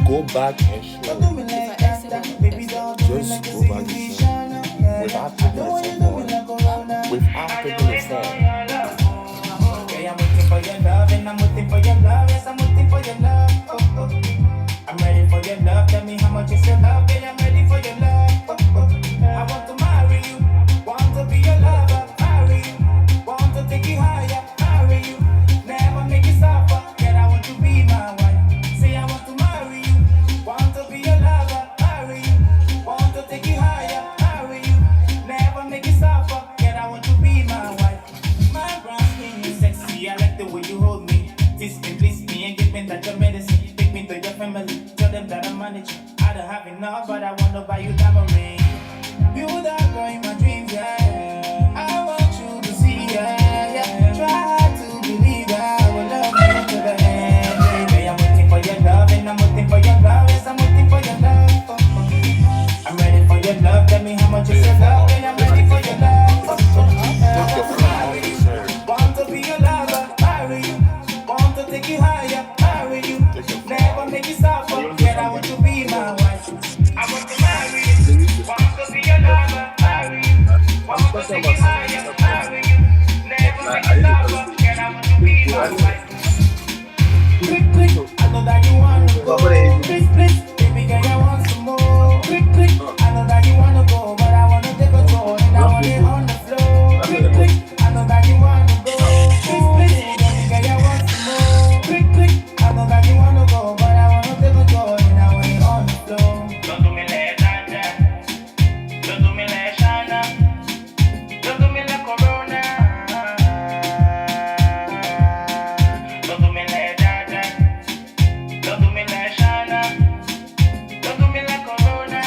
go back and show it. Just go back and show it. Without taking it from one. Without taking it from. I'm waiting for your love, and I'm waiting for your love. Yes, I'm waiting for your love. Oh, oh. I'm ready for your love. Tell me how much is your love. Yeah, I'm ready for your love. Oh, oh. I want to marry you. Want to be your lover. Marry you. Want to take you higher. Marry you. Never make you suffer. Yet I want to be my wife. Say I want to marry you. Want to be your lover. Marry you. Want to take you higher. Marry you. Never make you suffer. Yet I want to be my wife. My brown skin is sexy. I like the way you hold me. Kiss me, please me, and give me that your medicine. Take me to your family. Tell them that I manage. I don't have enough, but I want to buy you diamond ring. You that girl in my dreams, yeah. I want you to see, yeah. Try to believe that I will love you to the end, baby. I'm waiting for your love, and I'm waiting for your love. Yes, I'm waiting for your love. Oh, oh. I'm ready for your love. Tell me how much is your love, and I'm ready for your love. Oh, oh. Want to be your lover, marry you. Want to take you higher, marry you. Never make you suffer, yet I want to be my wife. I want to marry you. Want to be your lover, marry you. Want to take you higher, marry you. Never make you suffer, yet I want to be my wife. Quick, quick, I know that you want to go. Please, please, baby girl, I want some more. Quick, quick, I know that you want to go, but I want to take control and I want it on the floor. Quick, quick, I know that you want to go. Please, please, baby girl, I want some more. Quick, quick, I know that you want to go, but I want to take control and I want it on the floor. Don't do me like that, don't do me like Shana, don't do me like Corona. Don't do me like that, don't do me like Shana, don't do me like Corona.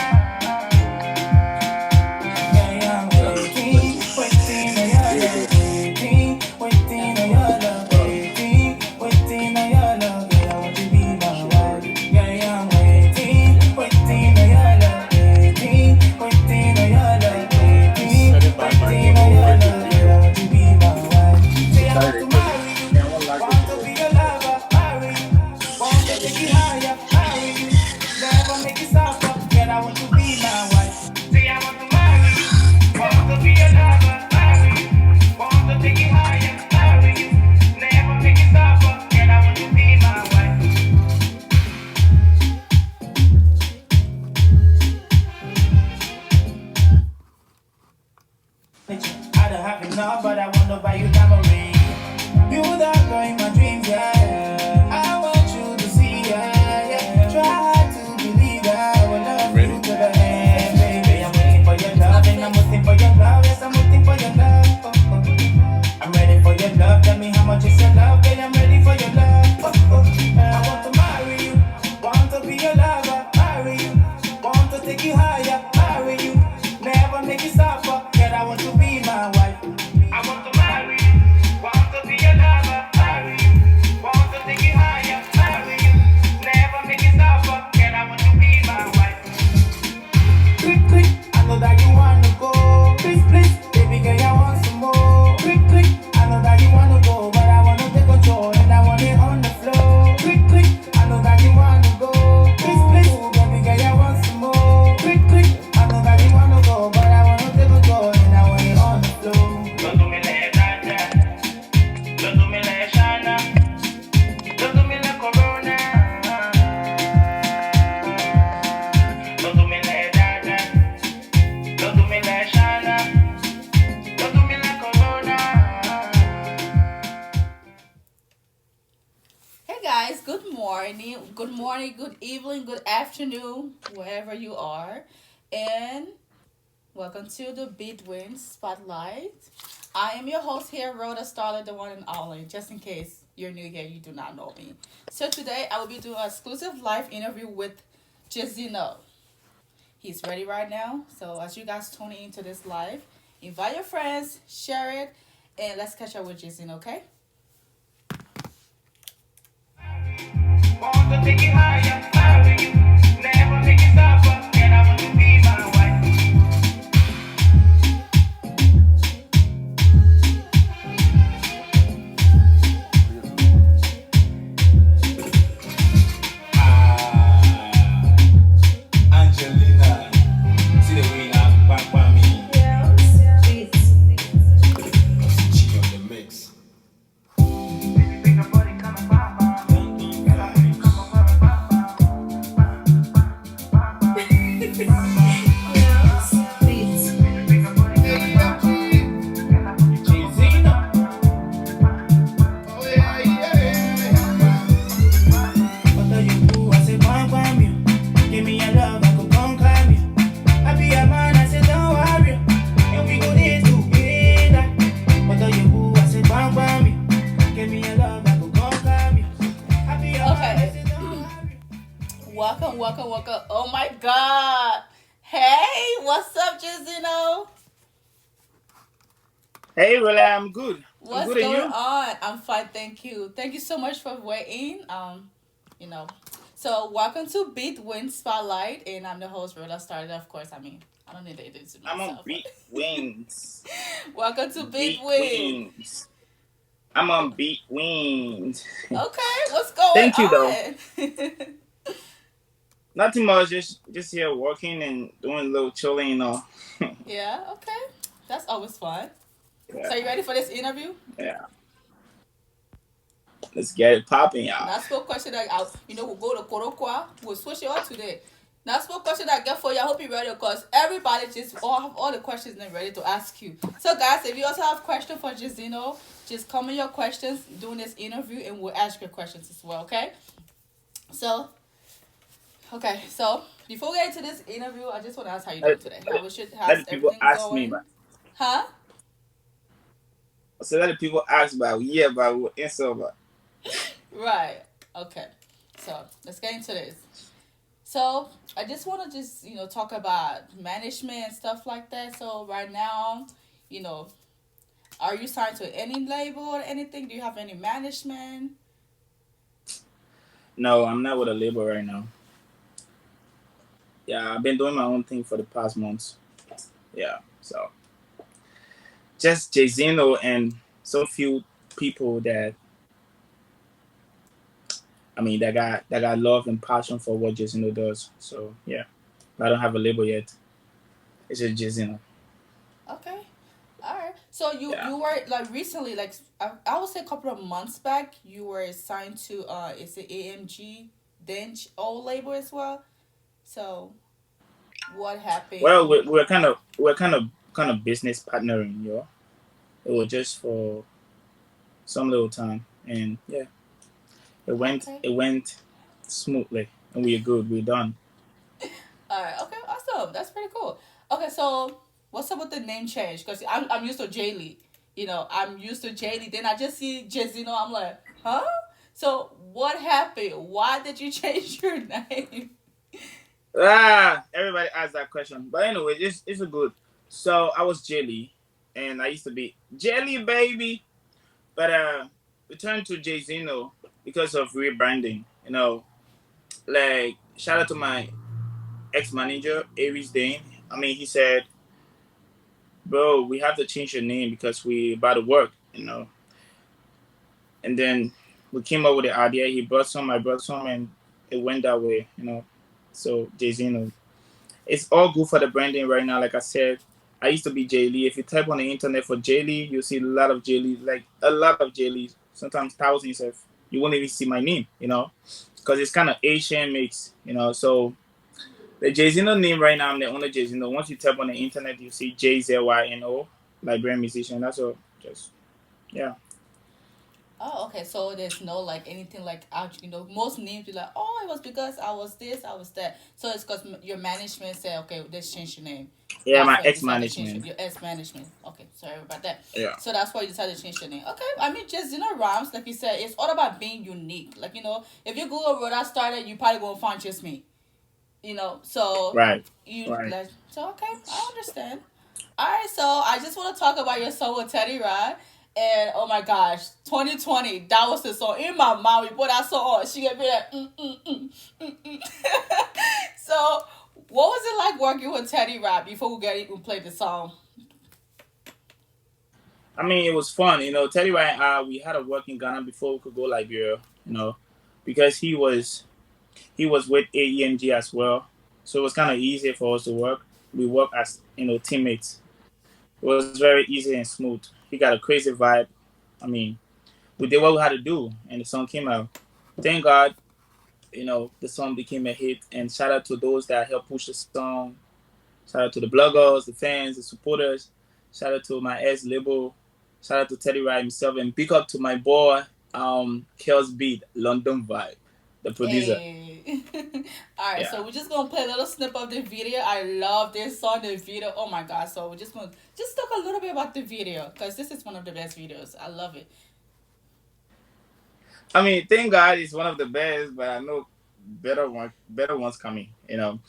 Yeah, I'm waiting, waiting on your love, waiting on your love, waiting on your love. Yeah, I want to be my wife. Yeah, I'm waiting, waiting on your love, waiting on your love, waiting on your love. Yeah, I want to be my wife. Say I want to marry you, want to be your lover, marry you, want to take you higher, marry you, never make you suffer. Yeah, I want to be my wife. Say I want to marry you, want to be your lover, marry you, want to take you higher, marry you, never make you suffer. Yeah, I want to be my wife. I don't have enough, but I want to buy you diamond ring. You that girl in my dreams, yeah. I want you to see, yeah. Try to believe that I will love you to the end, baby. I'm waiting for your love, and I'm waiting for your love. Yes, I'm waiting for your love. Oh, oh. I'm ready for your love. Tell me how much is your love, girl. I'm ready for your love. Oh, oh. I want to marry you, want to be your lover, marry you, want to take you higher, marry you, never make you suffer. Girl, I want to be my wife. I want to marry you, want to be your lover, marry you, want to take you higher, marry you, never make you suffer. Girl, I want to be my wife. Quick, quick, I know that you want to go. Please, please, baby girl, I want some more. Quick, quick, I know that you want to go, but I want to take control and I want it on the floor. Quick, quick, I know that you want to go. Please, please, baby girl, I want some more. Quick, quick, I know that you want to go, but I want to take control and I want it on the floor. Don't do me like that, don't do me like Shana, don't do me like Corona. Don't do me like that, don't do me like Shana, don't do me like Corona. Hey guys, good morning, good evening, good afternoon, wherever you are, and welcome to the Beatwind Spotlight. I am your host here, Roda Starlet, the one and only, just in case you're new here, you do not know me. So today I will be doing an exclusive live interview with Jzyno. He's ready right now, so as you guys tune into this live, invite your friends, share it, and let's catch up with Jzyno, okay? Want to take you higher, marry you, never make you suffer. And I want to be my wife. welcome, welcome, welcome. Oh my God. Hey, what's up, Jzyno? Hey, well, I'm good. I'm What's good, and going you? on? I'm fine, thank you. Thank you so much for waiting. You know, so welcome to Beatwind Spotlight, and I'm the host, Roda Starlet. Of course, I don't need to introduce I'm on myself, but beat wings. welcome to Beat Beatwind. wings. I'm on beat wings. Okay, what's going Thank you, though. on? Nothing much. Just here working and doing a little chilling, Yeah, okay, that's always fun. So, you Yeah, ready for this interview? yeah. Let's get it popping, y'all. Not spoke question that we'll go to Korokwa. We'll switch it up today. Not spoke question that I get for you. I hope you're ready because everybody just all have all the questions and ready to ask you. So guys, if you also have questions for Jzyno, just comment your questions during this interview and we'll ask your questions as well, okay? So so before we get into this interview, I just want to ask how you doing Let, today. let, How was it? let How's the people everything ask me, going? but Huh? so let the people ask about yeah, but we'll answer about. Right. Okay. So let's get into this. So I just want to talk about management and stuff like that. So right now, you know, are you signed to any label or anything? Do you have any management? No, I'm not with a label right now. Yeah, I've been doing my own thing for the past months. Yeah, so just Jzyno and some few people that that got love and passion for what Jzyno does. So yeah, I don't have a label yet. It's just Jzyno. Okay. All right. So you Yeah. you were like recently, like I would say a couple of months back, you were signed to is it AMG Dench old label as well. So what Well, happened? we're kind of business partnering, yo. It was just for some little time, and yeah, it went Okay. it went smoothly, and we're good. We're done. All right. Okay. Awesome. That's pretty cool. Okay. So what's up with the name change? Because I'm used to Jaylee. I'm used to Jaylee. Then I just see Jezino. I'm like, huh? So what happened? Why did you change your name? Everybody asks that question, but anyway, it's a good. So I was Jelly, and I used to be Jelly Baby. But return to Jay Zeno because of rebranding. Like shout out to my ex manager Aries Dane. I mean, he said, "Bro, we have to change your name because we about to work." And then we came up with the idea. He brought some, I brought some, and it went that way. So Jay Zeno. It's all good for the branding right now. Like I said, I used to be Jay Lee. If you type on the internet for Jay Lee, you'll see a lot of Jay Lee, like a lot of Jay Lees, sometimes thousands of. You won't even see my name, because it's kind of Asian mix, So the Jay Zeno name right now, I'm the only Jay Zeno. Once you type on the internet, you see JZYNO, Liberian musician. That's all. Just yeah. Oh, okay. So there's no like anything like out. Most names be like, oh, it was because I was this, I was that. So it's because your management said, okay, let's change your name. Yeah, That's my why you ex decided to change management. your ex management. Okay, sorry about that. Yeah. So that's why you decided to change your name. Okay, I mean, just rhymes like you said, it's all about being unique. Like if you Google Roda Starlet, you probably gonna find just me. So Right. you Right. like so okay, I understand. All right, so I just want to talk about your song with Teddy Rod. And oh my gosh, 2020, that was the song. In my mouth, we put that song on. She gonna be like, So, what was it like working with Teddy Rod before we get even play the song? I mean, it was fun. Teddy Ryan, we had a work in Ghana before we could go Liberia. Because he was with AEMG as well, so it was kind of easy for us to work. We work as teammates. It was very easy and smooth. He got a crazy vibe. I mean, we did what we had to do, and the song came out. Thank God, the song became a hit. And shout out to those that helped push the song. Shout out to the bloggers, the fans, the supporters. Shout out to my ex label. Shout out to Teddy Rai himself, and big up to my boy, Kels Beat, London Vibe, the producer. Hey. All right, so Yeah. we're just gonna play a little snip of the video. I love this song, the video. Oh my god! So we're just gonna just talk a little bit about the video because this is one of the best videos. I love it. I mean, thank God it's one of the best, but I know better ones coming. Um,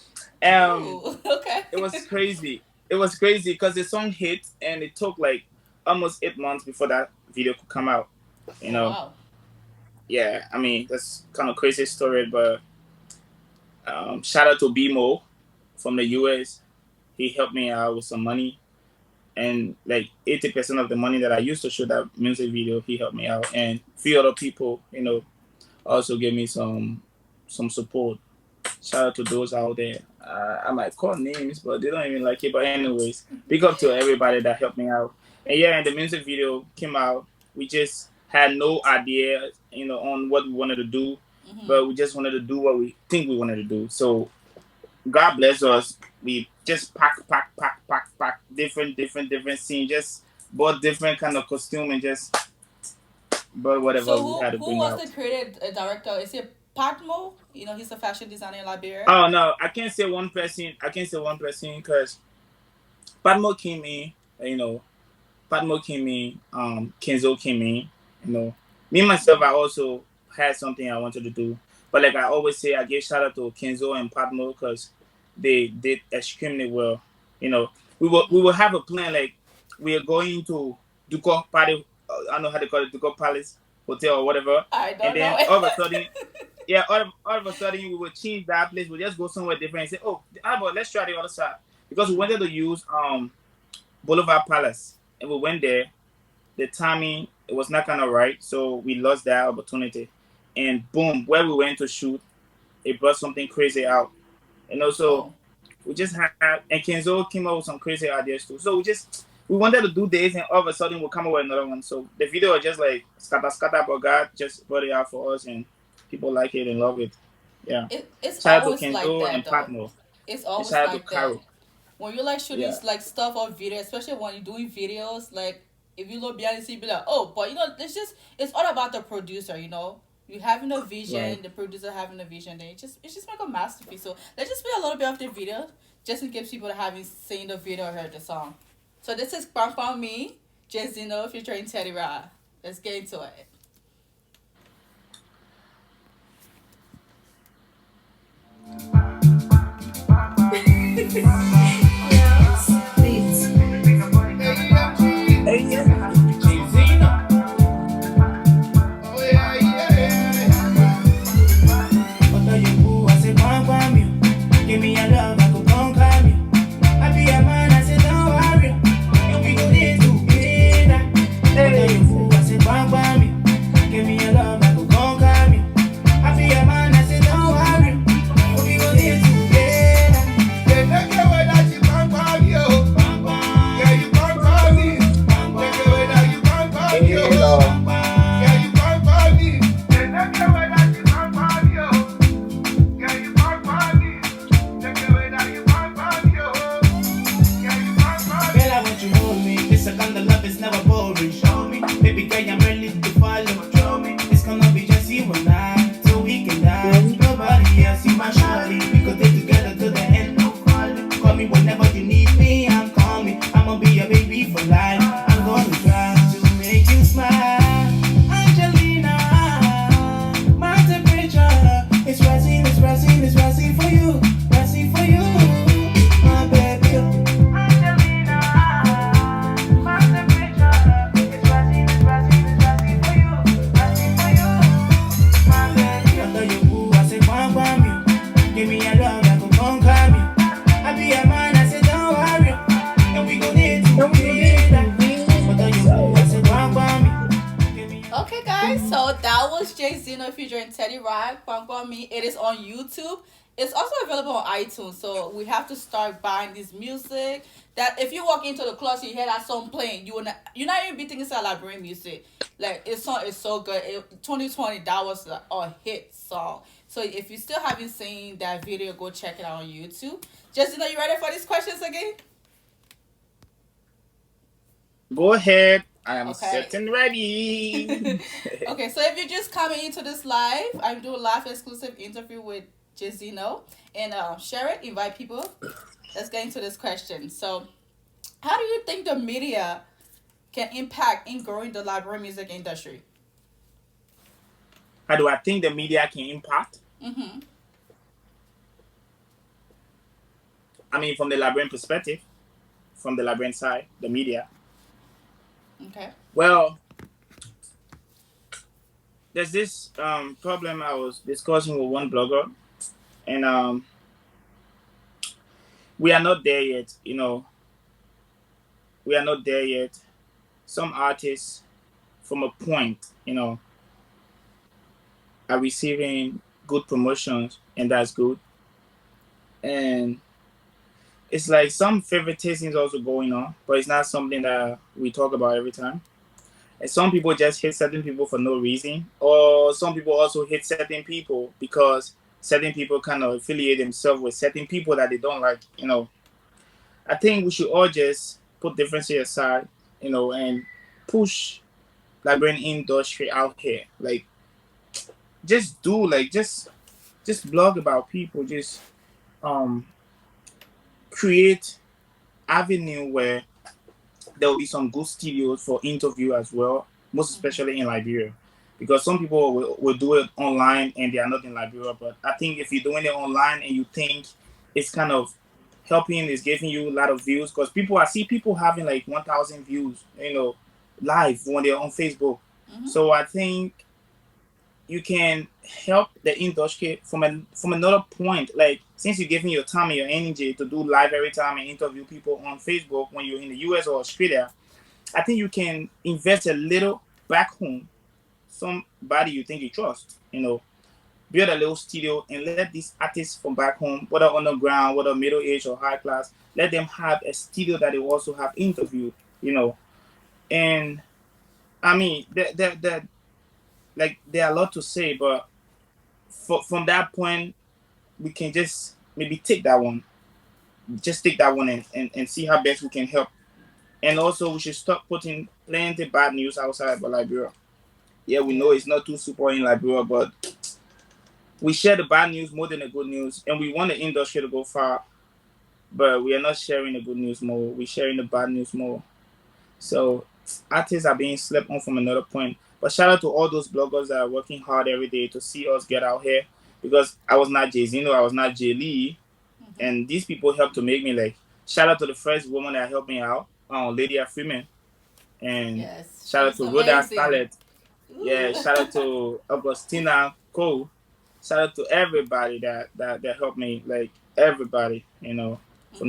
Ooh, okay. it was crazy. It was crazy because the song hit, and it took like almost 8 months before that video could come out. You Oh know, wow. yeah. I mean, that's kind of crazy story, but shout out to BMO from the US. He helped me out with some money, and like 80% of the money that I used to shoot that music video, he helped me out, and few other people, also gave me some support. Shout out to those out there. I might call names, but they don't even like it. But anyways, big up to everybody that helped me out. And yeah, and the music video came out. We just had no idea, on what we wanted to do, Mm-hmm. but we just wanted to do what we think we wanted to do. So God bless us. We just pack, different scenes. Just bought different kind of costume and just bought whatever So we had to who bring was the out. creative director? Is it Patmo? He's a fashion designer in Liberia. Oh no, I can't say one person. I can't say one person because Padmo came in. Padmo came in. Kenzo came in. Me myself, I also had something I wanted to do, but like I always say, I give shout out to Kenzo and Padmo because they did extremely well. You know, we Mm-hmm. will have a plan like we are going to Duco Party. I don't know how they call it, Duco Palace Hotel or whatever, I and don't know then it. all of a sudden, yeah, all of a sudden we will change that place. We'll just go somewhere different and say, oh, how about let's try the other side because we wanted to use Boulevard Palace, and we went there. The timing it was not kind of right, so we lost that opportunity. And boom, where we went to shoot, it brought something crazy out. So Oh. we just had, and Kenzo came up with some crazy ideas too. So we wanted to do this, and all of a sudden we'll come up with another one. So the video was just like scatter, but God just brought it out for us, and people like it and love it. Yeah. It's Shout out to always like Kenzo that and though. Patmo. It's And always shout out to like that. Caro. When you like shooting Yeah. like stuff or video, especially when you're doing videos, like if you look behind the scene, be like, oh, but it's all about the producer. You having a Right. vision, the producer having a vision, then it's just like a masterpiece. So let's just play a little bit of the video, just in case people that haven't seen the video or heard the song. So this is Pump on Me, Jzyno featuring Teddy Rod. Let's get into it. Hey, yeah. Jzyno. Oh yeah, yeah. What are you who? I say, come you. Give me your love, I go come you. I be a man, I say, don't worry. And we go there together. What are you who? I say, come you. Give me your love, I go come you. I be a man, I say, don't worry. And we go there together. They take away that you come you. Yeah, you come me. Take away that you come you. Hey, Lord. Yeah, you come me. They take away that you come you. Yeah, you come me. Take away that you come you. Yeah, you come me. Girl, I want you hold me. This a kind of love is never boring. Show me, baby girl, I'm ready to follow. Show me, it's gonna be just you and I, so we can dance. Nobody else, you my shawty. We could stay together to the end, no falling. Call me whenever you need me, I'm coming. I'ma be your baby for life. I'm gonna try to make you smile, Angelina. My temperature is rising, it's rising, it's rising for you, rising for you, my baby. Angelina, my temperature is rising, it's rising, it's rising for you, rising for you, my baby. After you woo, I say come you. Give me your love, I go conquer you. I be a man, I say don't worry, and we go there together. After you woo, I say come you. Give me your Okay, guys, so that was Jay Zeno featuring Teddy Rod, Pump on Me. It is on YouTube. It's also available on iTunes, so we have to start buying this music. That if you walk into the club, you hear that song playing, you're not even be thinking it's a Liberian music. Like this song is so good. 2020, that was a hit song. So if you still haven't seen that video, go check it out on YouTube. Just you ready for these questions again? Go ahead. I am Okay. set and ready. Okay, so if you're just coming into this live, I'm doing a live exclusive interview with Jzyno and share it, invite people. Let's get into this question. So, how do you think the media can impact in growing the library music industry? How do I think the media can impact? Mm-hmm. I mean, from the Liberian perspective, from the Liberian side, the media. Okay. Well, there's this problem I was discussing with one blogger, and we are not there yet. We are not there yet. Some artists, from a point, are receiving good promotions, and that's good. And it's like some favoritism is also going on, but it's not something that we talk about every time. And some people just hate certain people for no reason, or some people also hate certain people because certain people kind of affiliate themselves with certain people that they don't like. I think we should all just put differences aside, and push Liberian industry out here. Like, just do like just blog about people. Just um create avenue where there will be some good studios for interview as well, most especially in Liberia. Because some people will do it online and they are not in Liberia. But I think if you're doing it online and you think it's kind of helping, is giving you a lot of views, because I see people having like 1,000 views, live when they're on Facebook. Mm-hmm. So I think you can help the industry from another point. Like, since you're giving your time and your energy to do live every time and interview people on Facebook when you're in the US or Australia, I think you can invest a little back home. Somebody you think you trust, build a little studio and let these artists from back home, whether underground, whether middle age or high class, let them have a studio that they also have interviewed, and I mean, like there are a lot to say, but from that point, we can just maybe take that one, and see how best we can help. And also, we should stop putting plenty bad news outside about Liberia. Yeah, we know Yeah. it's not too super in Liberia, but we share the bad news more than the good news, and we want the industry to go far, but we are not sharing the good news more. We're sharing the bad news more. So artists are being slept on from another point. But shout out to all those bloggers that are working hard every day to see us get out here. Because I was not Jzyno, I was not Jay Lee, Mm-hmm. and these people helped to make me like. Shout out to the first woman that helped me out, Lady Freeman, and Yes, shout out she's to Roda amazing. Starlet. Yeah, Ooh. shout out to Augustina Cole. Shout out to everybody that helped me, like everybody, from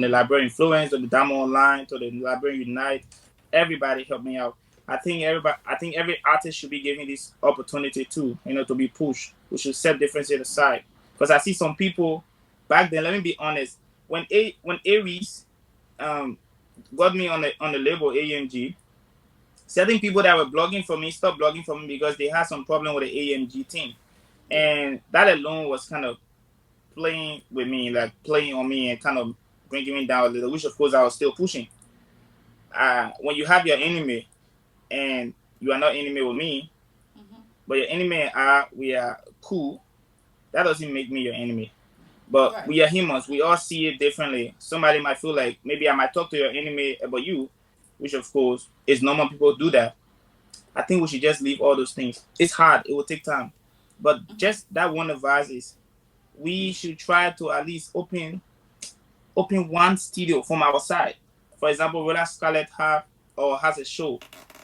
the Mm-hmm. Librarian Influence to the Damo Online to the Librarian Unite. Everybody helped me out. I think every artist should be given this opportunity too, to be pushed. We should set differences aside. Because I see some people back then, let me be honest, when Aries um got me on the label AMG, certain people that were blogging for me stopped blogging for me because they had some problem with the AMG team. Yeah. And that alone was kind of playing with me, like playing on me and kind of bringing me down a little, which of course I was still pushing. When you have your enemy and you are not enemy with me, Mm-hmm. but your enemy are we are cool, that doesn't make me your enemy. But Right. we are humans. We all see it differently. Somebody might feel like maybe I might talk to your enemy about you, which of course is normal. People do that. I think we should just leave all those things. It's hard. It will take time. But Mm-hmm. just that one advice is we should try to at least open one studio from our side. For example, Roda Starlet has a show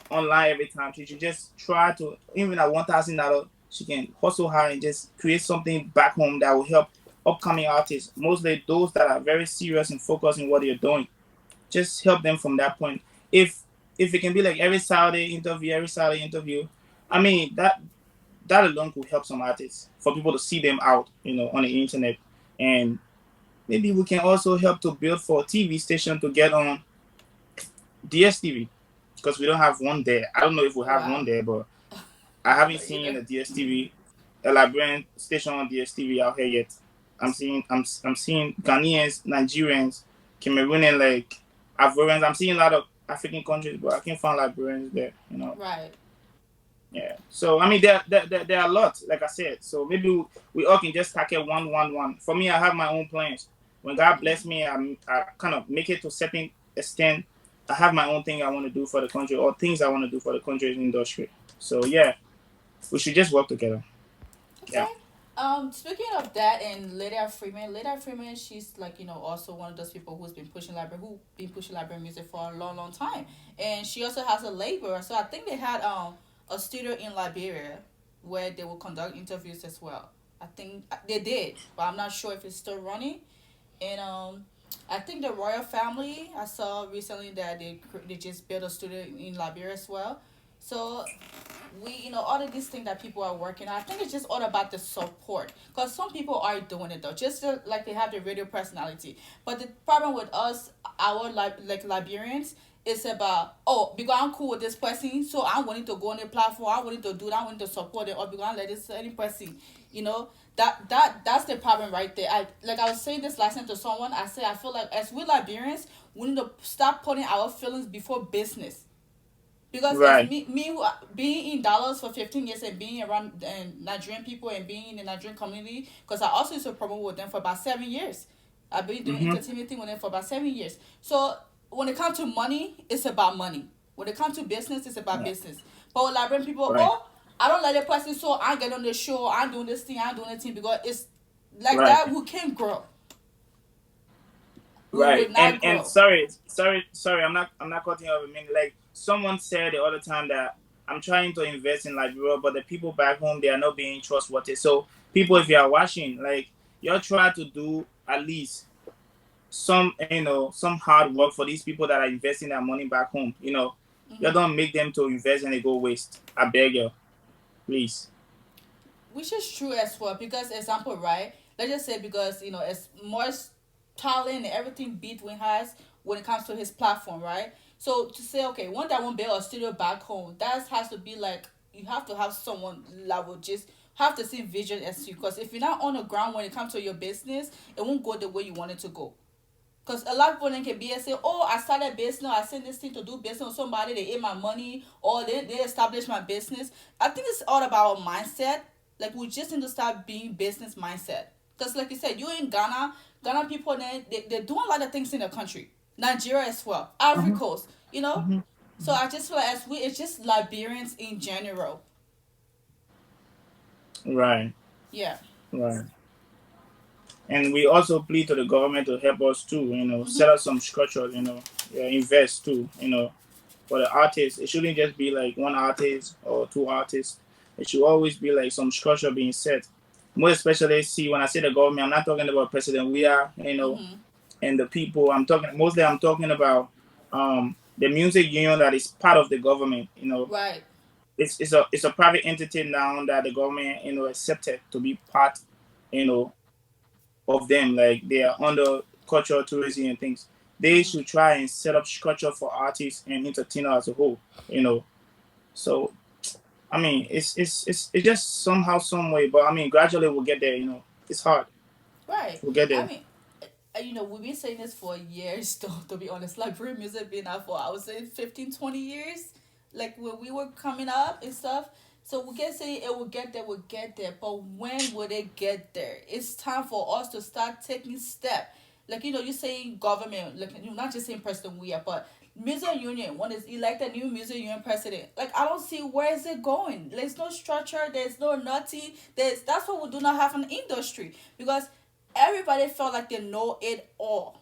online every time. She should just try to, even at $1,000, she can hustle hard and just create something back home that will help upcoming artists, mostly those that are very serious and focused in what they're doing. Just help them from that point. If it can be like every Saturday interview, I mean that alone could help some artists for people to see them out, on the internet. And maybe we can also help to build for TV station to get on DSTV because we don't have one there. I don't know if we Oh have one wow. there, but I I don't haven't know seen either. a DSTV, a Liberian station on DSTV out here yet. I'm seeing Ghanaians, Nigerians, Cameroonian, like Ivorians. I'm seeing a lot of African countries, but I can't find Liberians there. Right. Yeah. So I mean, there are a lot, like I said. So maybe we all can just tackle one. For me, I have my own plans. When God Mm-hmm. bless me, I kind of make it to a certain extent. I have my own thing I want to do for the country, or things I want to do for the country's industry. So yeah, we should just work together. Okay. Yeah. Speaking of that, and Lydia Freeman, she's like also one of those people who been pushing library music for a long, long time, and she also has a label. So I think they had a studio in Liberia where they will conduct interviews as well. I think they did, but I'm not sure if it's still running. And I think the royal family, I saw recently that they just built a studio in Liberia as well. So we all of these things that people are working on, I think it's just all about the support, because some people are doing it though, just like they have the radio personality. But the problem with us, our like Liberians, is about, oh, because I'm cool with this person, so I'm willing to go on the platform, I'm willing to do that, I'm willing to support it, or because I let this any person, you know that's the problem right there. I was saying this last time to someone. I said I feel like as we Liberians, we need to stop putting our feelings before business. Because as Right. me being in Dallas for 15 years and being around Nigerian people and being in the Nigerian community, because I also used to promote with them for about 7 years. I've been doing Mm-hmm. entertainment thing with them for about 7 years. So when it comes to money, it's about money. When it comes to business, it's about Yeah. business. But with Liberian people, Right. oh, I don't like the person, so I get on the show, I'm doing this thing, I'm doing that thing, because it's like Right. that. We can't grow. We Right. would And not grow. sorry. I'm not cutting you off. I mean, like someone said the other time that I'm trying to invest in Liberia, but the people back home they are not being trustworthy. So people, if you are watching, like you try to do at least some some hard work for these people that are investing their money back home. You don't make them to invest and they go waste. I beg you, please. Which is true as well, because example, right, let's just say, because as more talent and everything Beatwin has when it comes to his platform, right? So to say, okay, one that won't build a studio back home, that has to be like, you have to have someone that will just have the same vision as you, because if you're not on the ground when it comes to your business, it won't go the way you want it to go. Because a lot of people then can be and say, oh, I started business, I sent this thing to do business with somebody, they ate my money, or they established my business. I think it's all about our mindset. Like, we just need to start being business mindset. Because, like you said, you in Ghana people, they're doing a lot of things in the country. Nigeria as well, Ivory Hmm. Coast, you know? Hmm. So I just feel like it's just Liberians in general. Right. Yeah. Right. And we also plead to the government to help us too. Mm-hmm. Set up some structure. Yeah, invest too. For the artists, it shouldn't just be like one artist or two artists. It should always be like some structure being set. More especially, see, when I say the government, I'm not talking about President We are, Mm-hmm. and the people. I'm talking about the music union that is part of the government. Right. It's a private entity now that the government accepted to be part, you know, of them. Like they are under cultural tourism and things. They Mm-hmm. should try and set up structure for artists and entertainers as a whole. You know, so I mean, it's just somehow, some way, but I mean, gradually we'll get there. It's hard. Right. We'll get I there. mean, we've been saying this for years, though, to be honest. Like, Brit music been out for, I would say, 15, 20 years. Like, when we were coming up and stuff. So we can say it will get there, we'll get there. But when will it get there? It's time for us to start taking step. Like, you're saying government, like, you're not just saying President we are, but music union, when is elected new music union president. Like, I don't see where is it going. There's no structure, there's no nothing. That's what we do not have an industry. Because everybody felt like they know it all,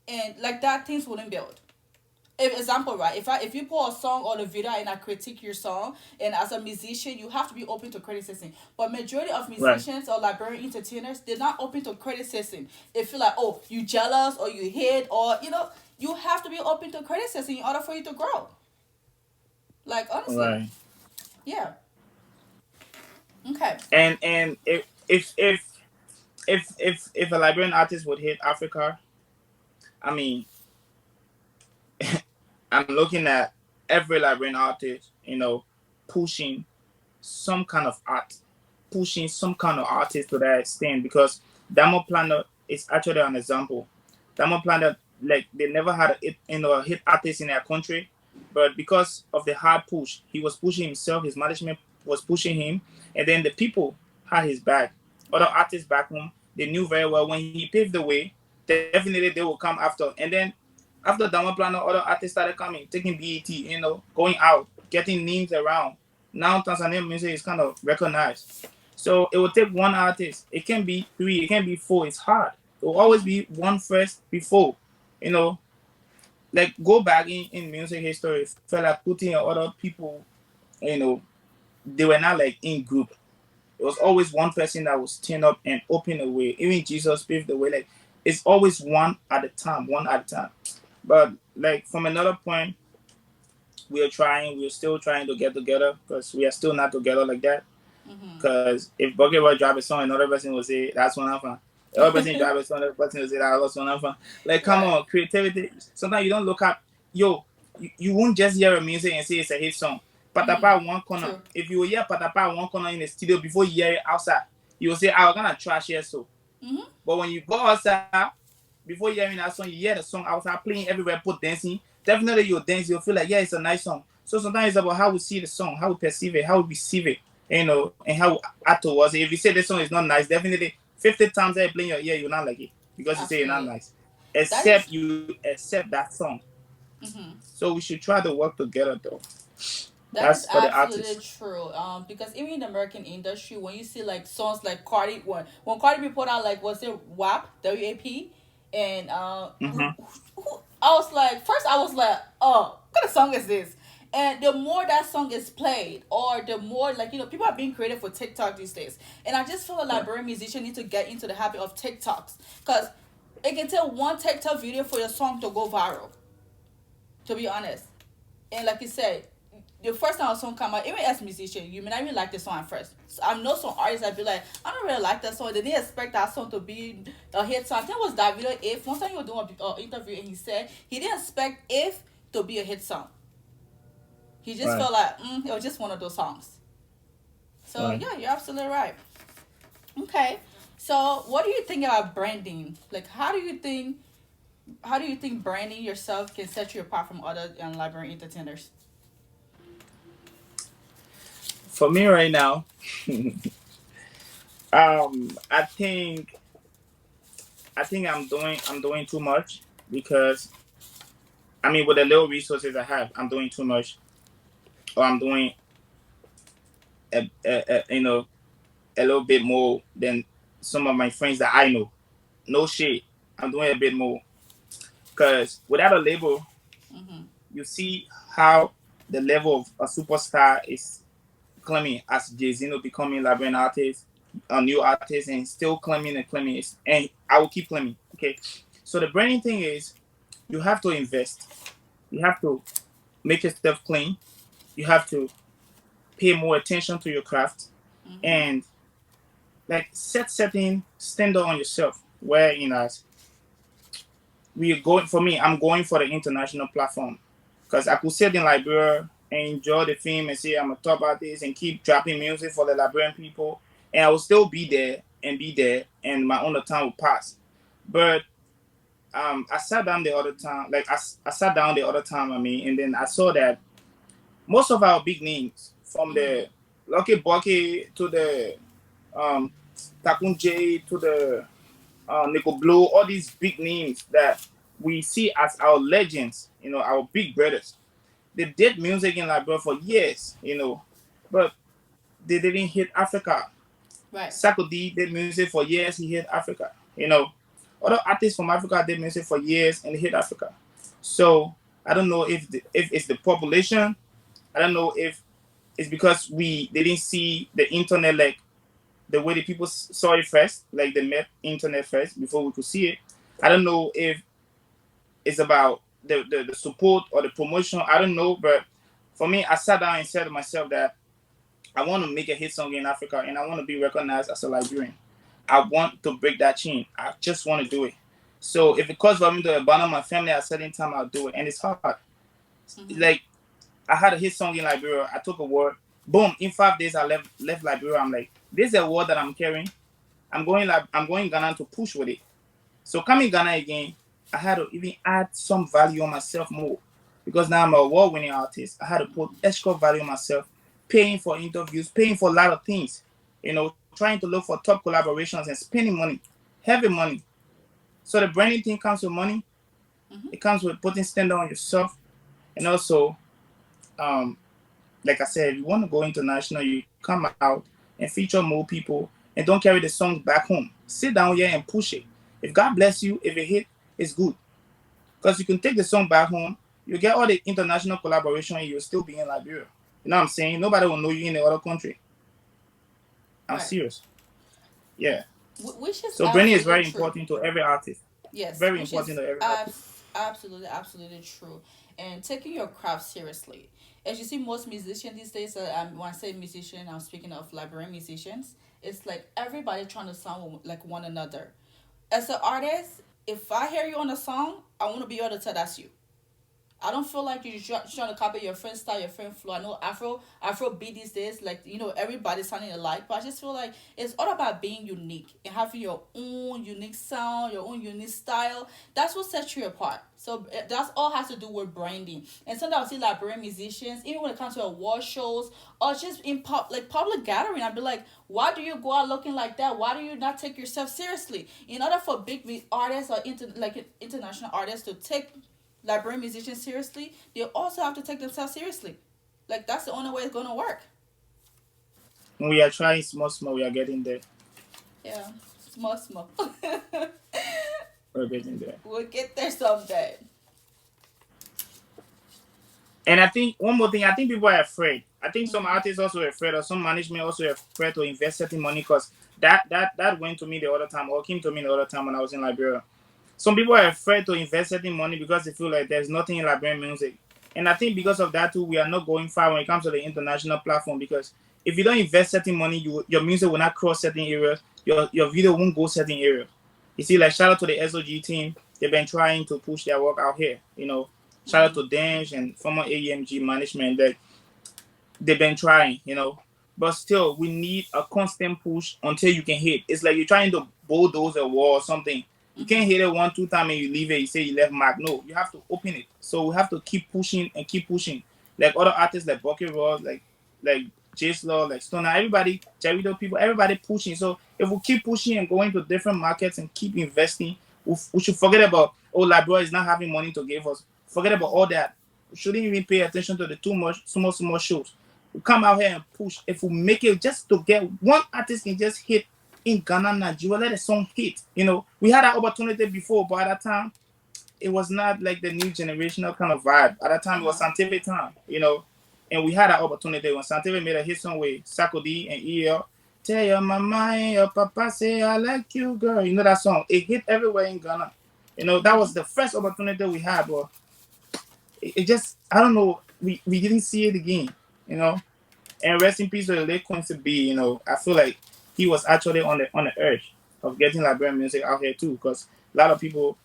and like that, things wouldn't build. If example, right, if you put a song or a video and I critique your song, and as a musician you have to be open to criticism, but majority of Right. musicians or librarian entertainers, they're not open to criticism. They feel like, oh, you jealous or you hate, or you have to be open to criticism in order for you to grow. Like, honestly. Right. Yeah. Okay. And if a Liberian artist would hit Africa, I mean, I'm looking at every Liberian artist, pushing some kind of art, pushing some kind of artist to that extent, because Diamond Planet is actually an example. Diamond Planet, like they never had a hit artist in their country, but because of the hard push, he was pushing himself. His management was pushing him, and then the people had his back. Other Right. artists back home, they knew very well when he paved the way. Definitely, they will come after. And then after Diamond Planet, other artists started coming, taking BET, going out, getting names around. Now Tanzanian music is kind of recognized. So it will take one artist. It can be three. It can be four. It's hard. It will always be one first before. You know, like go back in music history. Felt like putting other people. You know, they were not like in group. It was always one person that would stand up and open the way. Even Jesus paved the way. Like it's always one at a time, one at a time. But like from another point, we are trying. We're still trying to get together because we are still not together like that. Because if Bucket will drop a song, another person will say that's one of them. The other person drop a song, another person will say that's one of them. Like, come Right. on, creativity. Sometimes you don't look up. Yo, you won't just hear a music and say it's a hit song. Patapa one corner. True. If you will hear Patapa one corner in the studio before you hear it outside, you will say, "I'm gonna trash here." So, but when you go outside, before hearing that song, you hear the song outside playing everywhere, put dancing. Definitely you'll dance, you'll feel like, yeah, it's a nice song. So sometimes it's about how we see the song, how we perceive it, how we receive it, and how we act towards it. If you say this song is not nice, definitely 50 times that you play in your ear, you'll not like it because you say it's not Absolutely. nice. That Except is. you accept that song. So we should try to work together though. That That's is for the absolutely artists. true. Because even in the American industry, when you see like songs like Cardi, when Cardi B put out like was it WAP, and Mm-hmm. I was like, first I was like, oh, what kind of song is this? And the more that song is played, or the more like people are being creative for TikTok these days, and I just feel like Right. Liberian musicians need to get into the habit of TikToks, because it can take one TikTok video for your song to go viral. To be honest, and like you said, the first time a song come out, even as a musician, you may not even like the song at first. So I know some artists that be like, I don't really like that song. They didn't expect that song to be a hit song. I think it was Davido If. One time he was doing an interview and he said he didn't expect If to be a hit song. He just Right. felt like it was just one of those songs. So Right. yeah, you're absolutely right. Okay. So what do you think about branding? Like, how do you think branding yourself can set you apart from other library entertainers? For me right now, I think I'm doing too much because I mean with the little resources I have, I'm doing too much, or I'm doing a little bit more than some of my friends that I know. No shade, I'm doing a bit more because without a label, you see how the level of a superstar is claiming as Jzyno becoming Liberian artist, a new artist, and still claiming and claiming it, and I will keep claiming. Okay, so the branding thing is you have to invest, you have to make yourself clean, you have to pay more attention to your craft, and like set setting standard on yourself. Where we are going for me, I'm going for the international platform because I could sit in Liberia and enjoy the film and say I'm a top artist and keep dropping music for the Liberian people, and I will still be there, and my own time will pass. But I sat down the other time, like I sat down the other time, I mean, and then I saw that most of our big names, from the Lucky Bucky to the um, Takun J to the Nico Blue, all these big names that we see as our legends, our big brothers. They did music in Liberia for years, but they didn't hit Africa. Right. Sakudi did music for years, he hit Africa. Other artists from Africa did music for years and they hit Africa. So I don't know if it's the population. I don't know if it's because we didn't see the internet like the way the people saw it first, like they met internet first before we could see it. I don't know if it's about the support or the promotion. I don't know, but for me, I sat down and said to myself that I want to make a hit song in Africa and I want to be recognized as a Liberian. I want to break that chain. I just want to do it. So if it costs for me to abandon my family at a certain time, I'll do it. And it's hard. Like I had a hit song in Liberia. I took a word. Boom! In 5 days, I left Liberia. I'm like, this is a word that I'm carrying. I'm going Ghana to push with it. So coming Ghana again, I had to even add some value on myself more because now I'm a award-winning artist. I had to put extra value on myself, paying for interviews, paying for a lot of things. Trying to look for top collaborations and spending money, heavy money. So the branding thing comes with money. It comes with putting standard on yourself, and also, um, like I said, if you want to go international, you come out and and feature more people and don't carry the songs back home. Sit down here and push it. If God bless you, if it hit, it's good. Because you can take the song back home, you get all the international collaboration, and you'll still be in Liberia. You know what I'm saying? Nobody will know you in the other country. I'm Right. serious. Yeah. Which is So branding is absolutely very true. important to every artist. Yes, Very which important is to every artist. absolutely, absolutely true. And taking your craft seriously. As you see, most musicians these days, when I say musician, I'm speaking of Liberian musicians. It's like everybody trying to sound like one another. As an artist, if I hear you on a song, I want to be able to tell that's you. I don't feel like you're trying to copy your friend's style, your friend's flow. I know Afro beat these days, like everybody's sounding alike, but I just feel like it's all about being unique and having your own unique sound, your own unique style. That's what sets you apart. So that's all has to do with branding. And sometimes I see Liberian musicians, even when it comes to award shows or just in public gathering, I'd be like, why do you go out looking like that? Why do you not take yourself seriously? In order for big artists or international artists to take Liberian musicians seriously, they also have to take themselves seriously. Like that's the only way it's gonna work. When we are trying small, small, we are getting there. Yeah, small, small. We're getting there. We'll get there someday. And I think one more thing, I think people are afraid. I think some Mm-hmm. artists also afraid, or some management also afraid to invest certain money because that went to me the other time, or came to me the other time when I was in Liberia. Some people are afraid to invest certain money because they feel like there's nothing in Liberian music. And I think because of that too, we are not going far when it comes to the international platform because if you don't invest certain money, your music will not cross certain areas. Your video won't go certain areas. You see, like shout out to the SOG team. They've been trying to push their work out here. Shout out Mm-hmm. to Dange and former AEMG management. They've been trying. But still, we need a constant push until you can hit. It's like you're trying to bulldoze a wall or something. You Mm-hmm. can't hit it one, two times and you leave it. You say you left mark. No, you have to open it. So we have to keep pushing and keep pushing. Like other artists like Bucket Ross, like Jzyno, like Stoner, everybody, Jericho people, everybody pushing. So if we keep pushing and going to different markets and keep investing, we should forget about Labrador is not having money to give us. Forget about all that. We shouldn't even pay attention to the too much small shows. We come out here and push. If we make it just to get one artist can just hit in Ghana, Nigeria, let a song hit. We had that opportunity before, but at that time, it was not like the new generational kind of vibe. At that time, it was Uh-huh. Santeve time. And we had that opportunity when Santeve made a hit song with Sakodi and EL. Tell your mama and your papa say I like you, girl. You know that song? It hit everywhere in Ghana. That Mm-hmm. was the first opportunity we had, but it just I don't know. We didn't see it again. You know, and rest in peace to the late Quincy B. I feel like he was actually on the edge of getting Liberian music out here too, because a lot of people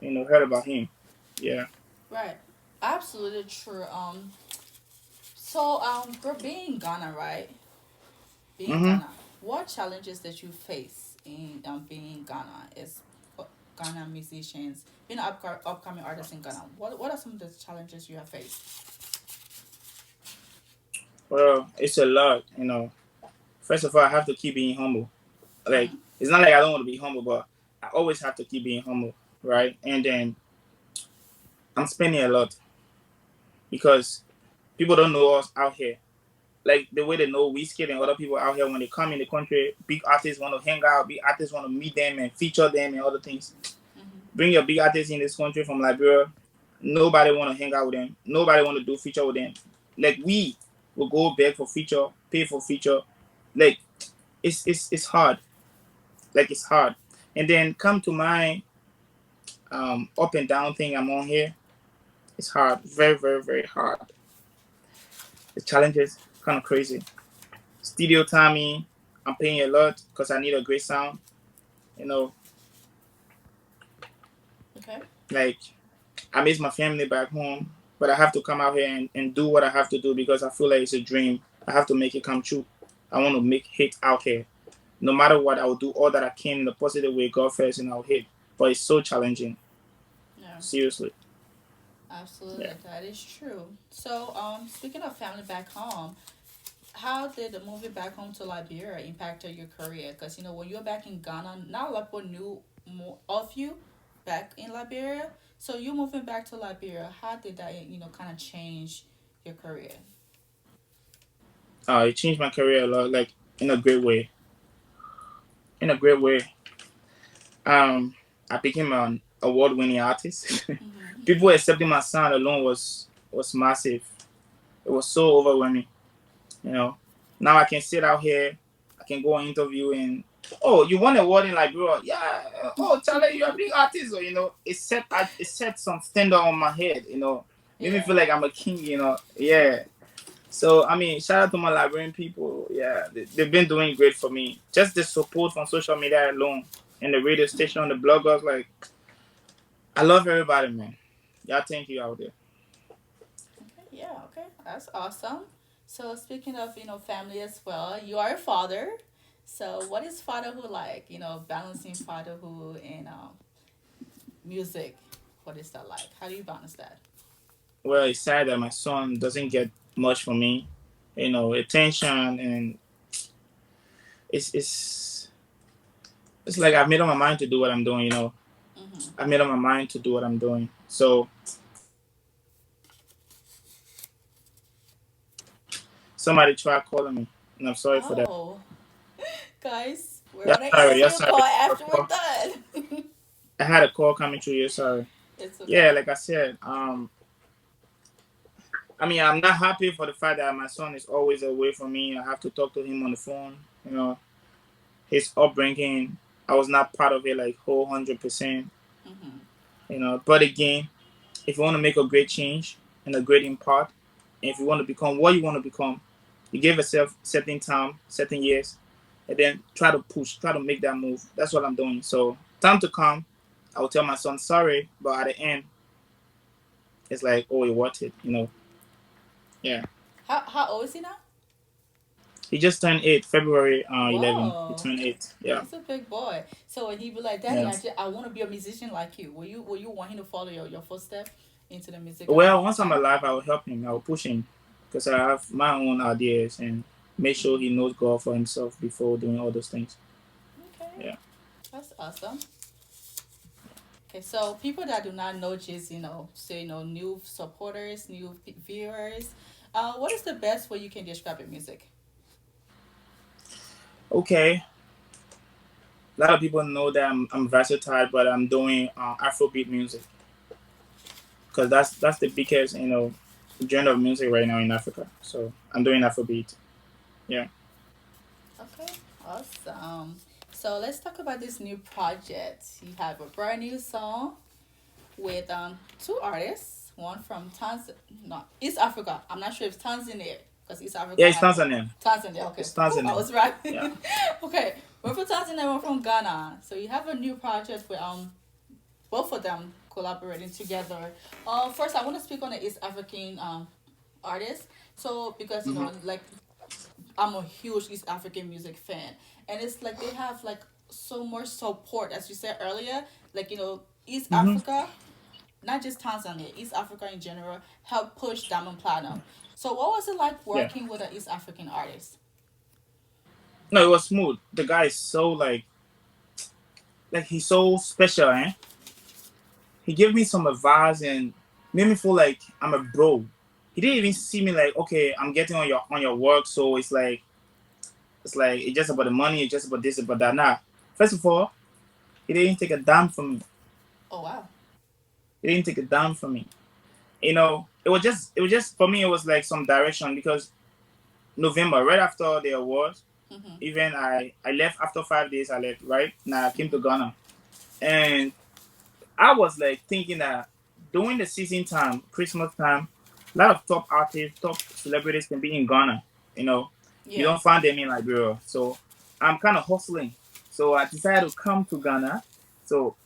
heard about him. Yeah. Right. Absolutely true. So for being Ghana, right? Being Mm-hmm. Ghana, what challenges that you face in being Ghana as Ghana musicians, being upcoming artists in Ghana? What are some of the challenges you have faced? Well, it's a lot. First of all, I have to keep being humble. Like Mm-hmm. it's not like I don't want to be humble, but I always have to keep being humble, right? And then I'm spending a lot because people don't know us out here. Like the way they know Whiskey and other people out here when they come in the country, big artists want to hang out, big artists want to meet them and feature them and other things. Mm-hmm. Bring your big artists in this country from Liberia. Nobody want to hang out with them. Nobody want to do feature with them. Like we will go beg for feature, pay for feature. Like it's hard. Like it's hard. And then come to my up and down thing I'm on here. It's hard. Very, very, very hard. The challenges kind of crazy. Studio timing, I'm paying a lot because I need a great sound. You know, Okay. like I miss my family back home, but I have to come out here and do what I have to do because I feel like it's a dream. I have to make it come true. I want to make hit out here. No matter what, I will do all that I can in a positive way, God first, and I'll hit. But it's so challenging. Yeah. Seriously. Absolutely, Yeah. that is true. So, speaking of family back home, how did the moving back home to Liberia impacted your career? Because when you're back in Ghana, not a lot of people knew more of you back in Liberia. So you moving back to Liberia, how did that kind of change your career? It changed my career a lot. Like in a great way. In a great way. Um, I became an award-winning artist. Mm-hmm. People accepting my sound alone was massive. It was so overwhelming. You know, now I can sit out here, I can go on interview and oh, you won a award in like bro, yeah. Oh, Charlie, you're a big artist, or it set some standard on my head. Made me Yeah. feel like I'm a king. Yeah. So I mean, shout out to my Liberian people. Yeah, they've been doing great for me. Just the support from social media alone and the radio station, the bloggers, like I love everybody, man. Yeah, thank you out there. Okay. Yeah. Okay. That's awesome. So speaking of family as well, you are a father. So what is fatherhood like? Balancing fatherhood and music. What is that like? How do you balance that? Well, it's sad that my son doesn't get much from me, attention, and it's it's like I've made up my mind to do what I'm doing. Mm-hmm. I've made up my mind to do what I'm doing. So somebody tried calling me, and I'm sorry for that. Oh, guys, we're Yeah, gonna sorry. answer Yeah, your sorry. call after we're done. I had a call coming through. Yeah, sorry. It's Yeah, okay. like I said, I mean, I'm not happy for the fact that my son is always away from me. I have to talk to him on the phone. His upbringing, I was not part of it like whole 100%. Mm-hmm. But again, if you want to make a great change and a great impact, and if you want to become what you want to become, you give yourself certain time, certain years, and then try to push, try to make that move. That's what I'm doing. So time to come, I will tell my son sorry, but at the end, it's like, oh, it worth it. Yeah. How old is he now? He just turned 8, February 11. He Whoa, turned 8. Yeah. he's a big boy. So when he be like, "Daddy, Yeah. I want to be a musician like you," will you want him to follow your footsteps into the music Well, once I'm genre? alive, I will help him. I will push him because I have my own ideas and make sure he Mm-hmm. knows God for himself before doing all those things. Okay, Yeah. that's awesome. Okay, so people that do not know Jizz, so new supporters, new viewers, what is the best way you can describe your music? Okay. A lot of people know that I'm versatile, but I'm doing Afrobeat music because that's the biggest genre of music right now in Africa. So I'm doing Afrobeat. Yeah. Okay, awesome. So let's talk about this new project. You have a brand new song with two artists, one from no, East Africa. I'm not sure if Tanzania, because East Africa Yeah, it's have Tanzania. Tanzania. Okay, It's whew, I Tanzania. was right. Yeah. Okay, one from Tanzania, one from Ghana. So you have a new project with both of them collaborating together. First I want to speak on the East African artists. So because Hmm. like I'm a huge East African music fan, and it's like they have like so much support, as you said earlier. Like East Hmm. Africa, not just Tanzania, East Africa in general, help push Diamond Platinum. So what was it like Yeah. working with an East African artist? No, it was smooth. The guy is so like he's so special, eh? He gave me some advice and made me feel like I'm a bro. He didn't even see me like, okay, I'm getting on your work, so it's like it's just about the money, it's just about this, about that. Nah. First of all, he didn't take a dime from me. Oh wow. He didn't take a dime from me. It was just for me. It was like some direction because November, right after the awards, Mm-hmm. even I left after 5 days. I left right now. I came to Ghana, and I was like thinking that during the season time, Christmas time, a lot of top artists, top celebrities can be in Ghana. You know, you Yeah. don't find them in Liberia. So I'm kind of hustling. So I decided to come to Ghana. So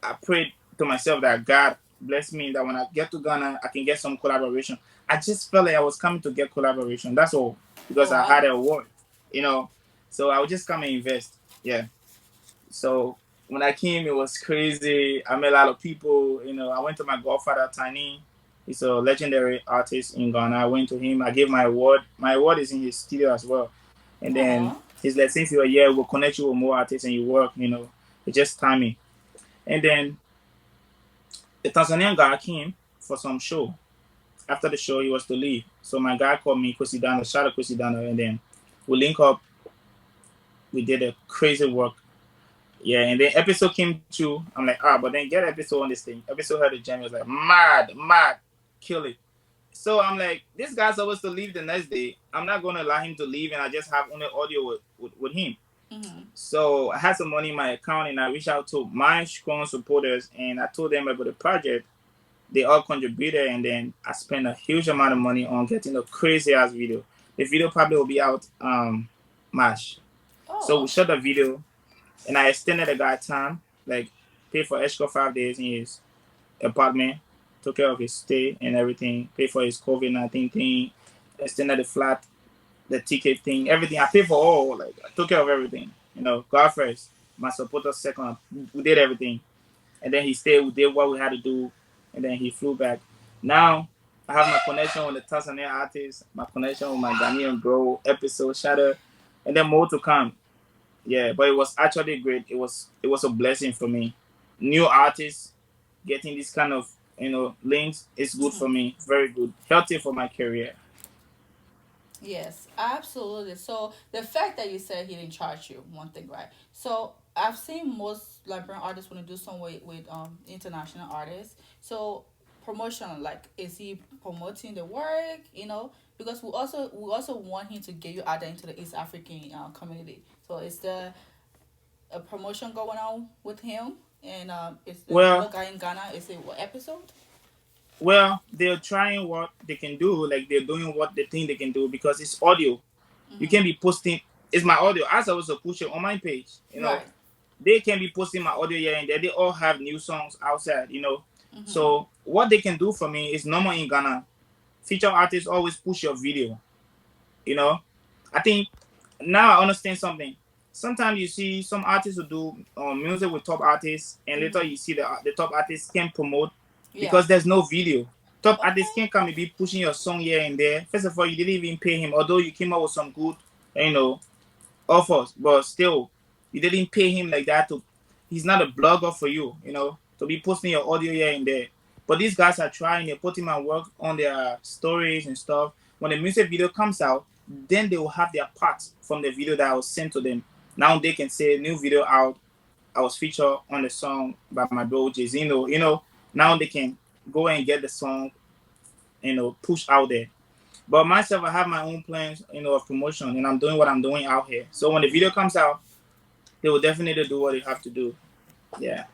I prayed to myself that God bless me that when I get to Ghana, I can get some collaboration. I just felt like I was coming to get collaboration. That's all because Oh I had wow. an award. You know, so I would just come and invest. Yeah. So when I came, it was crazy. I met a lot of people. I went to my godfather, Tiny. He's a legendary artist in Ghana. I went to him. I gave my award. My award is in his studio as well. And then Aw. he's like, since you're here, we'll connect you with more artists and you work. It's just timing. And then the Tanzanian guy came for some show. After the show, he was to leave. So my guy called me, Kwesi Dana, shout out Kwesi Dana, and then we link up. We did a crazy work. Yeah, and then episode came through. I'm like, but then get episode on this thing. Episode heard the jam. It was like mad, mad, kill it. So I'm like, this guy's supposed to leave the next day. I'm not gonna allow him to leave, and I just have only audio with him. Mm-hmm. So I had some money in my account, and I reached out to my strong supporters, and I told them about the project. They all contributed, and then I spent a huge amount of money on getting a crazy ass video. The video probably will be out March. So we Oh, shot the video, and I extended the guy time, like paid for extra 5 days in his apartment, took care of his stay and everything, paid for his COVID-19 thing, extended the flat, the ticket thing, everything. I paid for all, like I took care of everything. God first, my supporters second. We did everything, and then he stayed. We did what we had to do, and then he flew back. Now I have my connection with the Tanzanian artists, my connection with my Ghanaian bro, episode Shatter, and then more to come. Yeah, but it was actually great. It was a blessing for me. New artists getting this kind of links is good for me. Very good, healthy for my career. yes, absolutely. So the fact that you said he didn't charge you, one thing, right? So I've seen most Liberian artists want to do some with international artists. So promotion, like, is he promoting the work? Because we also want him to get you out there into the East African community. So is there a promotion going on with him? And is the other Well, guy in Ghana? Is it what episode? they're trying what they can do. Like they're doing what they think they can do because it's audio. You Mm-hmm. can be posting. It's my audio. As I was a push it on my page. Right. They can be posting my audio here and there. They all have new songs outside. Mm-hmm. So what they can do for me is normal in Ghana. Feature artists always push your video. You know, I think now I understand something. Sometimes you see some artists who do music with top artists, and later Mm-hmm. you see the top artists can promote Yeah. because there's no video. Top artists Okay. can't come and be pushing your song here and there. First of all, you didn't even pay him, although you came up with some good, you know, offers, but still, you didn't pay him like that. He's not a blogger for you, to be posting your audio here and there. But these guys are trying. They're putting my work on their stories and stuff. When the music video comes out, then they will have their parts from the video that I was sent to them. Now they can say new video out. I was featured on the song by my bro Jzyno. Now they can go and get the song, push out there. But myself, I have my own plans, of promotion, and I'm doing what I'm doing out here. So when the video comes out, they will definitely do what they have to do. Yeah.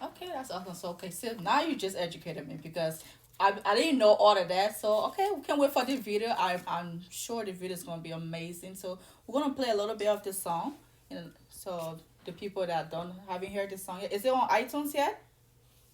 Okay, that's awesome. So, okay, so now you just educated me because I didn't know all of that. So, okay, we can wait for the video. I'm sure the video is going to be amazing. So, we're going to play a little bit of the song. And so, the people that don't haven't heard the song yet, is it on iTunes yet?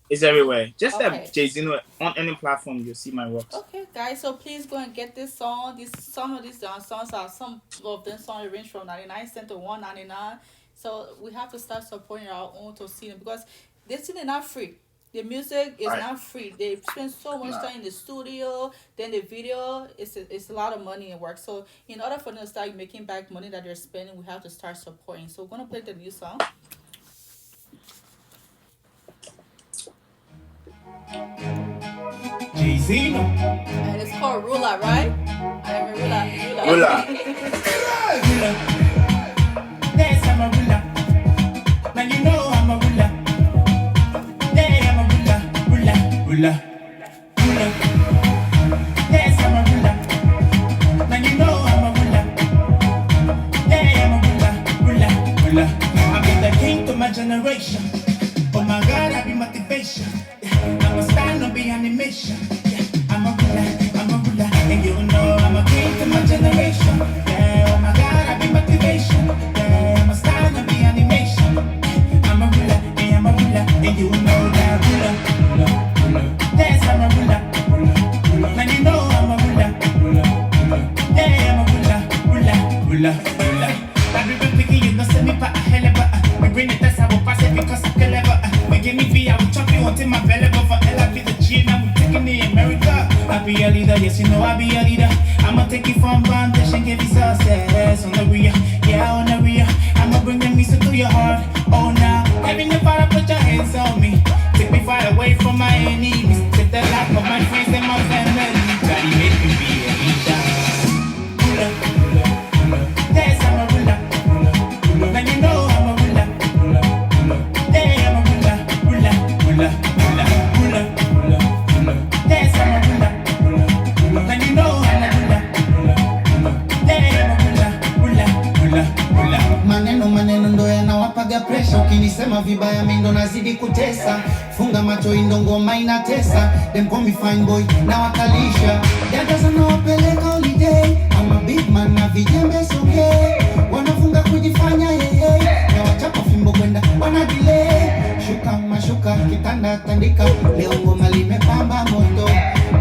It's everywhere. Just that Okay. Jay-Z on any platform, you'll see my works. Okay, guys, so please go and get this song. Some of these songs are some of them songs range from 99 cents to 1.99. So we have to start supporting our own to see them because this thing is not free. The music is Right. not free. They spend so much Nah. time in the studio. Then the video is a lot of money and work. So in order for them to start making back money that they're spending, we have to start supporting. So we're gonna play the new song. Jzyno. And it's called Rula, right? I am a Rula. Rula. Ruler. Yes, I'm a ruler. Now you know I'm a ruler. Yeah, I'm a ruler. Ruler. Ruler. Yes, I'm a ruler. Now you know I'm a ruler. Yeah, I'm a ruler. I'm the king to my generation. Oh my God, I be motivation. I'm a star, no be animation. I'm a ruler, and you know I'm a king to my generation. Yeah, oh my God, I be motivation. Yeah, I'm a star, no be animation. I'm a ruler, and you know that ruler. Yes, I'm a ruler, and you know I'm a ruler. Yeah, I'm a ruler. That we been picking, you know, send me back a hell of a. We bring it, that's how we pass it because I'm clever. We give me V, I will chop you until my belly go for L. I be the G, now we taking the America. I be a leader, yes, you know I be a leader. I'ma take you from bondage and give you success on the real, yeah, on the real. I'ma bring the music to your heart, oh now. Having the fire, put your hands on me. Take me far away from my enemies. Take the life of my friends and my family. Daddy made me be a leader. Ruler. Yes, I'm a ruler. mwaga pressure, ukinisema vibaya mimi ndo nazidi kutesa. Funga macho indo ngoma inatesa. Them call me fine boy na wakalisha. Dada sana wapeleka holiday. I'm a big man na vijembe okay. Wanafunga kujifanya yeye. Na wachapa fimbo kwenda wana delay. Shuka mashuka kitanda tandika. Leo ngoma limepamba moto.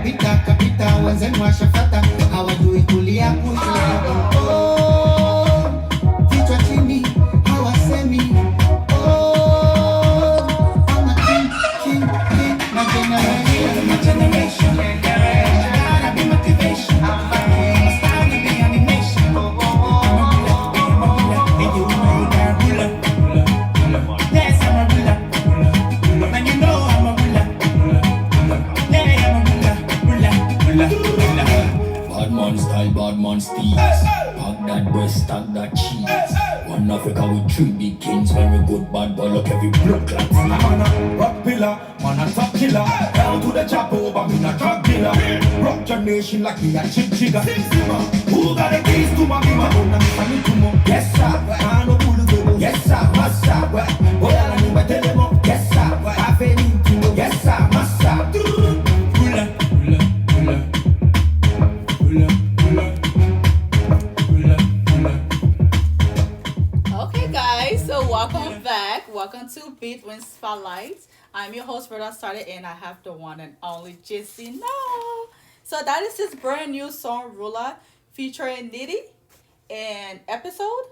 Pita kapita wenzenu washafata. Hawajui kulia kushoto. Oh, kichwa chini hawasemi. Oh, I'm a king, my generation, my generation. Gotta be motivation. My style to be animation. And you know that ruler. Yes, I'm a ruler. And you know I'm a ruler. Yeah, I'm a ruler. Bad man style, bad man steez. Pack that breast, stack that cheese. One Africa with 3 big kings. Very good bad boy, look every blood clot. I'm on a rock pillar, man a top killer. Down to the chopper, but me not drug dealer. Rock your nation like me a chip jigger. Who got the keys to my bima? Don't let me to more. Yes sir, I know pull the yes sir, massa. Boy I know better than more. Yes sir, I feel into yes sir, massa. Pull up, pull up, pull up, pull up, pull up, pull up, pull up. Okay, guys, so welcome back. Welcome to Beatwind Spotlight. I'm your host, Roda Starlet, and I have the one and only Jzyno. So that is his brand new song, Ruler, featuring Nitty and Episode.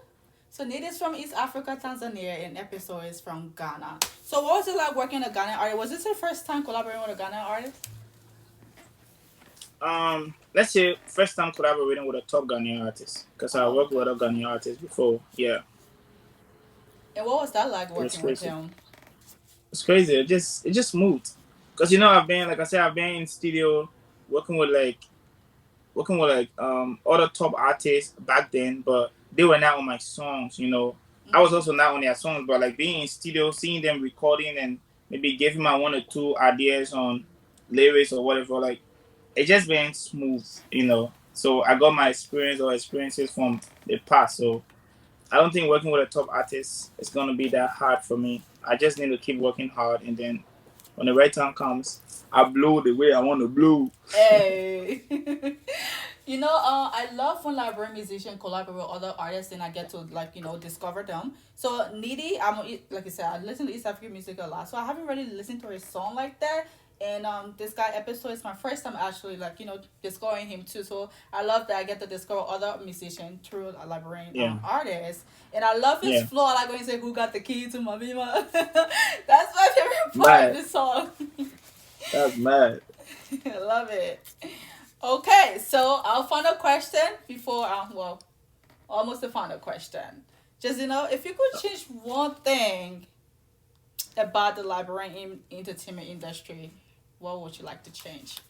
So Nitty is from East Africa, Tanzania, and Episode is from Ghana. So what was it like working with a Ghanaian artist? Was this your first time collaborating with a Ghanaian artist? Let's say first time collaborating with a top Ghanaian artist because I worked with other Ghanaian artists before. Yeah, And what was that like it was working with crazy. him? It's crazy. It just moved because I've been like I said I've been in studio working with other top artists back then, but they were not on my songs. I was also not on their songs, but like being in studio, seeing them recording and maybe giving my one or two ideas on lyrics or whatever, like it just been smooth. So I got my experiences from the past. So I don't think working with a top artist is gonna be that hard for me. I just need to keep working hard, and then when the right time comes, I blow the way I want to blow. Hey. I love when Liberian musicians collaborate with other artists and I get to discover them. So Needy, like I said, I listen to East African music a lot, so I haven't really listened to his song like that. And this guy Episode is my first time actually discovering him too. So I love that I get to discover other musicians through a Liberian Yeah, artist. And I love his yeah, flow. I like when he say, "Who got the key to my bima?" That's my favorite part of mad. the song. That's mad. I love it. Okay, so our final question before, almost the final question. Just, if you could change one thing about the Liberian entertainment industry, what would you like to change?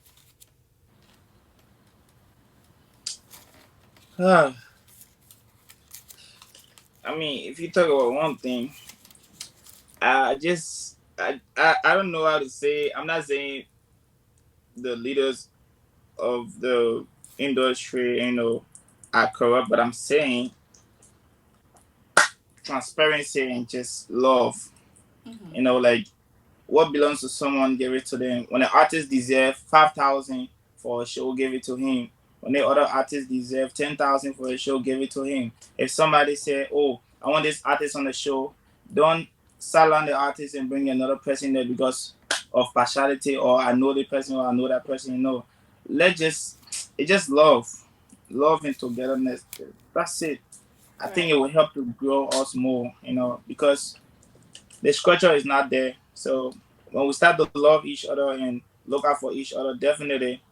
Ah, I mean, if you talk about one thing, I don't know how to say. I'm not saying the leaders of the industry, are corrupt, but I'm saying transparency and just love. Mm-hmm. Like what belongs to someone, give it to them. When an artist deserve 5,000 for a show, give it to him. When the other artist deserve 10,000 for a show, give it to him. If somebody say, "Oh, I want this artist on the show," don't silence the artist and bring another person there because of partiality or I know the person or I know that person. Let just it's just love and togetherness. That's it. I think Right. it will help to grow us more. Because the structure is not there. So when we start to love each other and look out for each other, definitely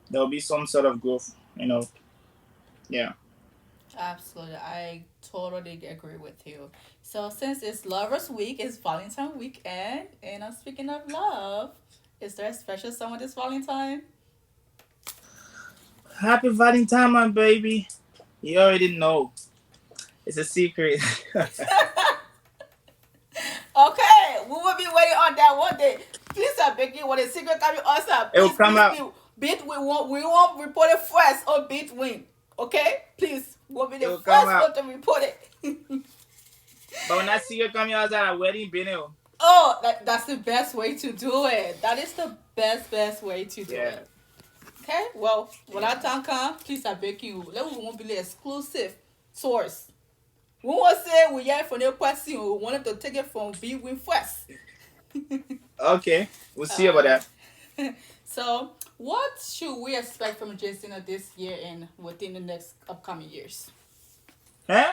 there will be some sort of growth. Yeah. Absolutely. I totally agree with you. So since it's Lovers Week, it's Valentine weekend, and I'm speaking of love. Is there a special someone this Valentine? Happy Valentine, my baby. You already know. It's a secret. Okay, we will be waiting on that one day. Please, I beg you, when the secret coming also, It will please, come please, out. please. We won't report it first on Beatwind. Okay? Please, we'll be It the will come first out. one to report it. But when I see you coming outside a wedding, Benio. Oh, that's the best way to do it. That is the best way to do Yeah. it. Okay, well, when I talk please I beg you, let we won't be the exclusive source. We won't say we hear from the person who wanted to take it from Beatwind first. Okay. We'll see about Alright. that. So, what should we expect from Jzyno this year and within the next upcoming years? Huh?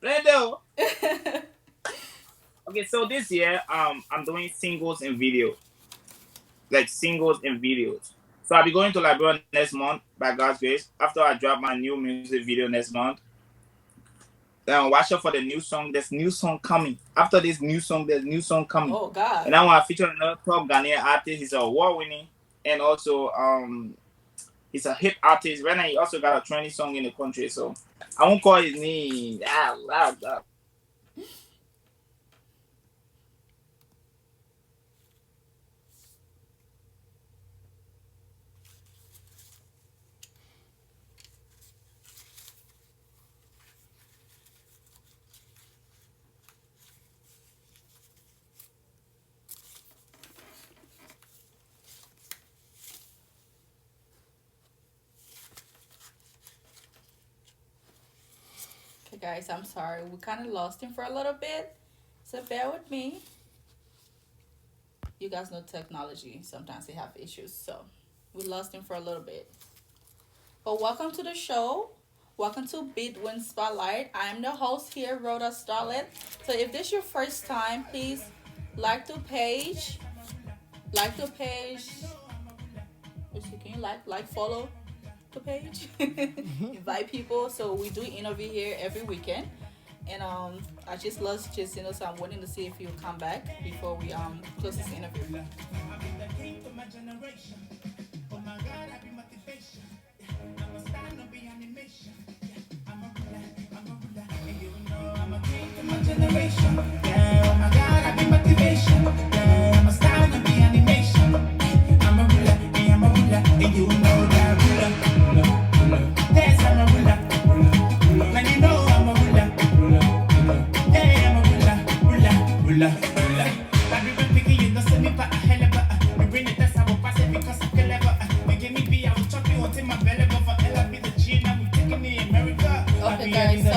Brendo. Okay, so this year, I'm doing singles and video, like singles and videos. So I'll be going to Liberia next month by God's grace. After I drop my new music video next month, then watch out for the new song. There's new song coming. After this new song, there's new song coming. Oh God. And I want to feature another top Ghanaian artist. He's award winning, and also he's a hit artist. Right now, he also got a trending song in the country. So I won't call his name. Okay, guys, I'm sorry. We kind of lost him for a little bit, so bear with me. You guys know technology. Sometimes they have issues, so we lost him for a little bit. But welcome to the show. Welcome to Beatwind Spotlight. I'm the host here, Roda Starlet. So if this is your first time, please like the page. Like the page. Let's see, can you follow the page? Invite people. So we do interview here every weekend. And I just lost just so I'm waiting to see if you'll come back before we close this interview. Generation. Yeah, oh my God, I be motivation. Yeah, I'm a style and be animation. I'm a ruler, yeah, I'm a ruler, and you know that ruler. Yes, I'm a ruler. Man, you know I'm a ruler. Yeah, I'm a ruler. I be picking you, no send me back a hell of a. We bring it, that's how we pass it because I'm clever. You give me B, I will chop you out in my belly, but for Ella be the G, now we taking me America. Okay, guys, so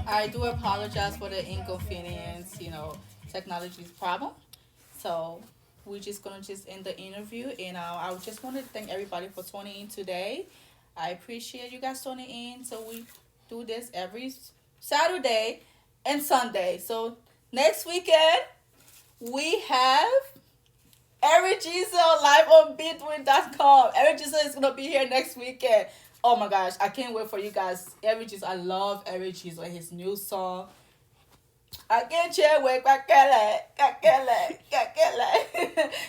I do apologize for the inconvenience, technology's problem. So we're just gonna just end the interview, and I just want to thank everybody for tuning in today. I appreciate you guys tuning in. So we do this every Saturday and Sunday. So next weekend we have Eric Jzyno live on Beatwind.com. Eric Jzyno is gonna be here next weekend. Oh my gosh, I can't wait for you guys. Eric Jzyno, I love Eric Jzyno, his new song. I can't share with Kakele.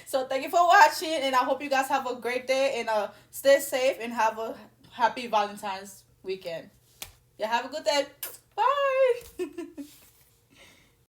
So thank you for watching, and I hope you guys have a great day, and stay safe and have a happy Valentine's weekend. Yeah, have a good day. Bye.